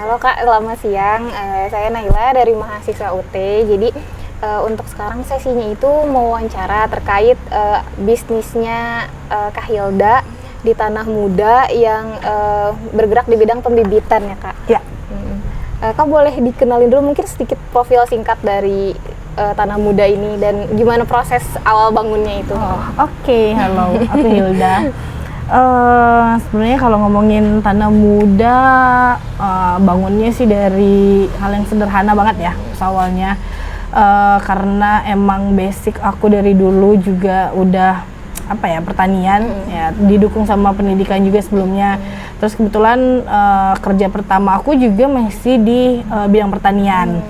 Halo Kak, selamat siang. Saya Naila dari mahasiswa UT. Jadi untuk sekarang sesinya itu mau wawancara terkait bisnisnya Kak Hilda di Tanah Muda yang bergerak di bidang pembibitan ya Kak. Ya. Kak boleh dikenalin dulu mungkin sedikit profil singkat dari Tanah Muda ini dan gimana proses awal bangunnya itu? Oke, halo, aku Hilda. Sebenarnya kalau ngomongin Tanah Muda, bangunnya sih dari hal yang sederhana banget ya awalnya. Karena emang basic aku dari dulu juga udah pertanian, ya didukung sama pendidikan juga sebelumnya. Terus kebetulan kerja pertama aku juga masih di bidang pertanian.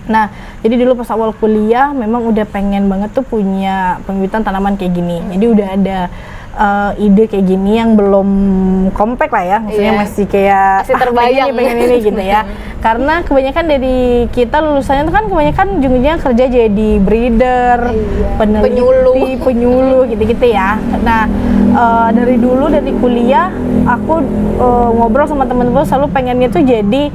Nah, jadi dulu pas awal kuliah memang udah pengen banget tuh punya pembibitan tanaman kayak gini. Jadi udah ada ide kayak gini yang belum kompak lah ya, maksudnya masih kayak masih terbayang pengen ini gitu ya. Karena kebanyakan dari kita lulusannya tuh kan kebanyakan ujung-ujungnya kerja jadi breeder, peneliti, penyuluh gitu-gitu ya. Nah, dari dulu dari kuliah aku ngobrol sama teman-teman selalu pengennya tuh jadi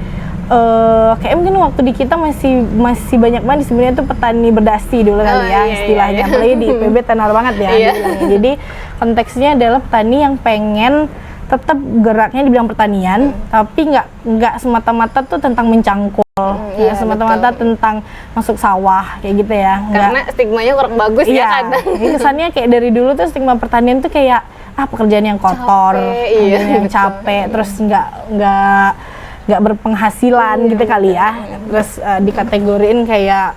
kayak mungkin waktu di kita masih banyak banget sebenarnya tuh petani berdasi dulu kali ya istilahnya. Apalagi di IPB tenar banget ya. Jadi konteksnya adalah petani yang pengen tetap geraknya di bidang pertanian, tapi nggak semata-mata tuh tentang mencangkul, nggak semata-mata tentang masuk sawah kayak gitu ya. Karena stigmanya kurang bagus ya kadang. Kesannya kayak dari dulu tuh stigma pertanian tuh kayak pekerjaan yang kotor, yang capek, terus nggak berpenghasilan gitu kali ya. Terus dikategoriin kayak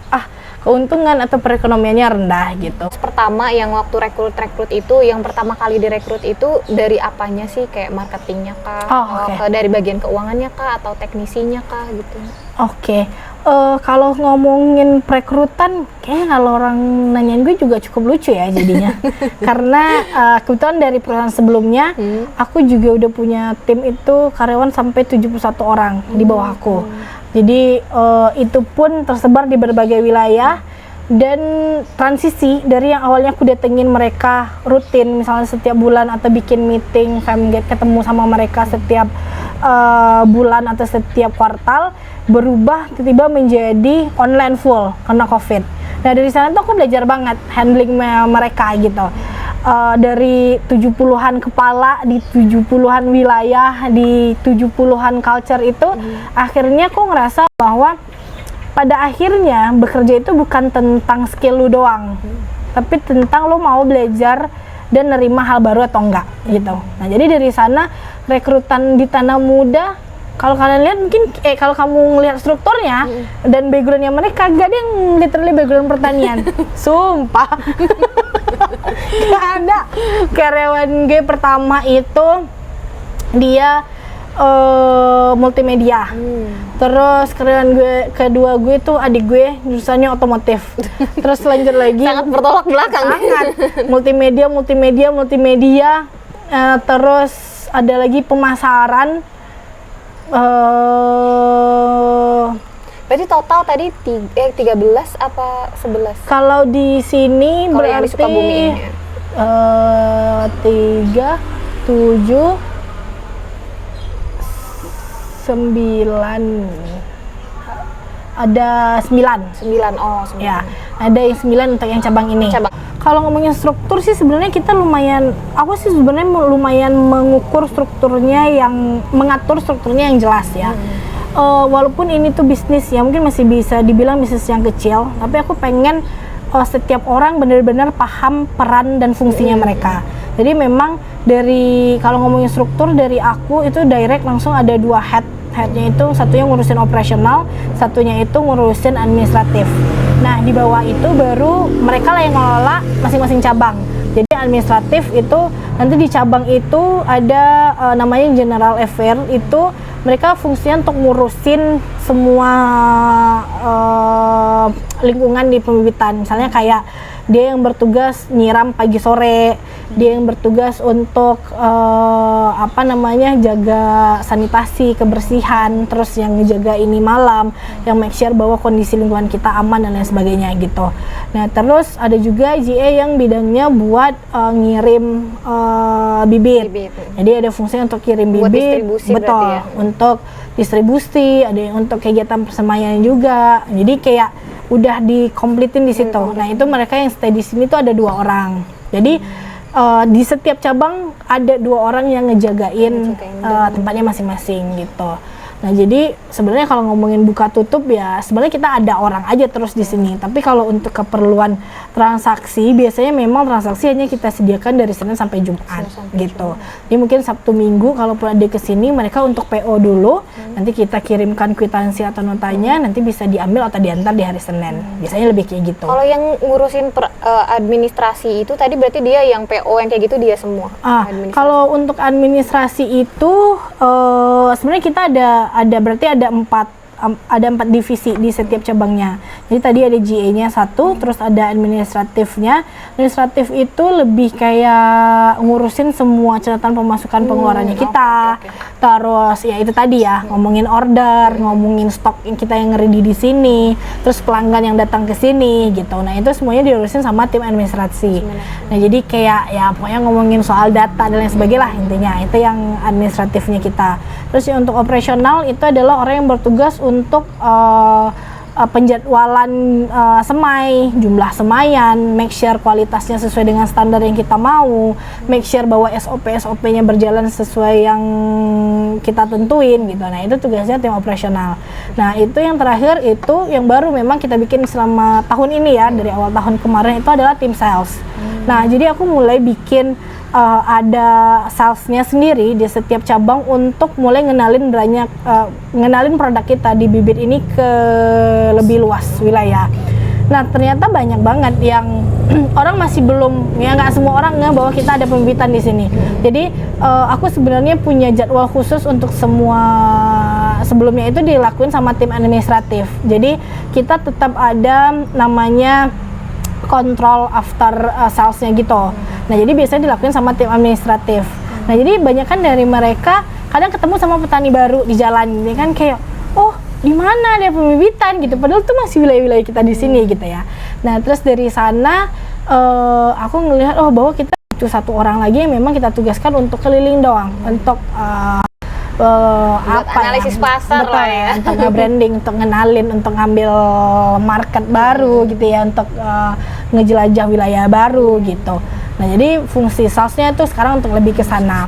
keuntungan atau perekonomiannya rendah gitu. Pertama yang waktu rekrut itu, yang pertama kali direkrut itu dari apanya sih? Kayak marketingnya kah? Dari bagian keuangannya kah? Atau teknisinya kah gitu? Kalau ngomongin perekrutan, kayaknya kalau orang nanyain gue juga cukup lucu ya jadinya. Karena kebetulan dari perusahaan sebelumnya, aku juga udah punya tim itu karyawan sampai 71 orang di bawah aku. Jadi itu pun tersebar di berbagai wilayah dan transisi dari yang awalnya aku datengin mereka rutin, misalnya setiap bulan atau bikin meeting, famgate, ketemu sama mereka setiap bulan atau setiap kuartal, berubah tiba-tiba menjadi online full karena COVID. Nah dari sana tuh aku belajar banget handling mereka gitu. Dari 70-an kepala di 70-an wilayah di 70-an culture itu, akhirnya aku ngerasa bahwa pada akhirnya bekerja itu bukan tentang skill lu doang, tapi tentang lu mau belajar dan nerima hal baru atau enggak gitu. Nah jadi dari sana rekrutan di Tanah Muda, kalau kalian lihat mungkin kalau kamu ngelihat strukturnya dan backgroundnya mereka, gak ada yang literally background pertanian. Sumpah. Gak ada. Karyawan gue pertama itu dia multimedia. Terus karyawan gue kedua gue tuh adik gue jurusannya otomotif. Terus lanjut lagi sangat bertolak belakang. Sangat. Multimedia. Terus ada lagi pemasaran. Berarti total tadi 13 apa 11? Kalau di sini kalau berarti yang di Sukabumi ini 3, 7, 9, ada 9. Ya, ada yang 9 untuk yang cabang ini. Kalau ngomongin struktur sih sebenarnya kita aku sih sebenarnya lumayan mengukur strukturnya, yang mengatur strukturnya yang jelas ya. Walaupun ini tuh bisnis ya, mungkin masih bisa dibilang bisnis yang kecil, tapi aku pengen setiap orang benar-benar paham peran dan fungsinya mereka. Jadi memang dari kalau ngomongin struktur dari aku itu direct langsung ada 2 headnya itu, satunya ngurusin operasional, satunya itu ngurusin administratif. Nah di bawah itu baru mereka lah yang ngelola masing-masing cabang. Jadi administratif itu nanti di cabang itu ada namanya general affair, itu mereka fungsinya untuk ngurusin semua lingkungan di pembibitan. Misalnya kayak dia yang bertugas nyiram pagi sore, dia yang bertugas untuk jaga sanitasi, kebersihan, terus yang ngejaga ini malam, yang make sure bahwa kondisi lingkungan kita aman dan lain sebagainya gitu. Nah terus ada juga GA yang bidangnya buat ngirim bibit. Jadi ada fungsinya untuk kirim buat bibit, distribusi betul, ya? untuk distribusi, ada yang untuk kegiatan persemaian juga. Jadi kayak udah dikompletin di situ. Nah itu mereka yang stay di sini tuh ada 2 orang. Jadi di setiap cabang ada 2 orang yang ngejagain tempatnya masing-masing gitu. Nah jadi sebenarnya kalau ngomongin buka tutup ya sebenarnya kita ada orang aja terus di sini. Tapi kalau untuk keperluan transaksi biasanya memang transaksi hanya kita sediakan dari Senin sampai Jumat gitu. Jadi mungkin Sabtu Minggu kalau ada ke sini mereka untuk PO dulu, nanti kita kirimkan kwitansi atau notanya, nanti bisa diambil atau diantar di hari Senin. Biasanya lebih kayak gitu. Kalau yang ngurusin administrasi itu tadi berarti dia yang PO yang kayak gitu dia semua. Kalau untuk administrasi itu sebenarnya kita berarti ada 4 divisi di setiap cabangnya. Jadi tadi ada GA-nya 1, terus ada administratifnya. Administratif itu lebih kayak ngurusin semua catatan pemasukan pengeluarannya kita. Terus ya itu tadi ya, ngomongin order, ngomongin stok yang kita yang ready di sini, terus pelanggan yang datang ke sini gitu. Nah, itu semuanya diurusin sama tim administrasi. Nah, jadi kayak ya pokoknya ngomongin soal data dan lain sebagainya lah intinya. Itu yang administratifnya kita. Terus yang untuk operasional itu adalah orang yang bertugas untuk penjadwalan semai, jumlah semaian, make sure kualitasnya sesuai dengan standar yang kita mau, make sure bahwa SOP-nya berjalan sesuai yang kita tentuin gitu. Nah itu tugasnya tim operasional. Nah itu yang terakhir, itu yang baru memang kita bikin selama tahun ini ya, dari awal tahun kemarin itu adalah tim sales. Nah jadi aku mulai bikin ada salesnya sendiri di setiap cabang untuk mulai ngenalin produk kita di bibit ini ke lebih luas wilayah. Nah ternyata banyak banget yang orang masih belum, ya nggak semua orang nggak bahwa kita ada pembibitan di sini. Jadi aku sebenarnya punya jadwal khusus untuk semua, sebelumnya itu dilakuin sama tim administratif. Jadi kita tetap ada namanya kontrol after salesnya gitu. Nah jadi biasanya dilakuin sama tim administratif. Nah jadi banyak kan dari mereka kadang ketemu sama petani baru di jalan, ini kan kayak oh di mana dia pembibitan gitu, padahal tuh masih wilayah-wilayah kita di sini gitu ya. Nah terus dari sana aku ngelihat bahwa kita itu 1 orang lagi yang memang kita tugaskan untuk keliling doang, untuk analisis pasar lah ya, untuk nge-branding, untuk ngenalin, untuk ngambil market baru gitu ya, untuk ngejelajah wilayah baru gitu. Nah jadi fungsi salesnya itu sekarang untuk lebih ke sana.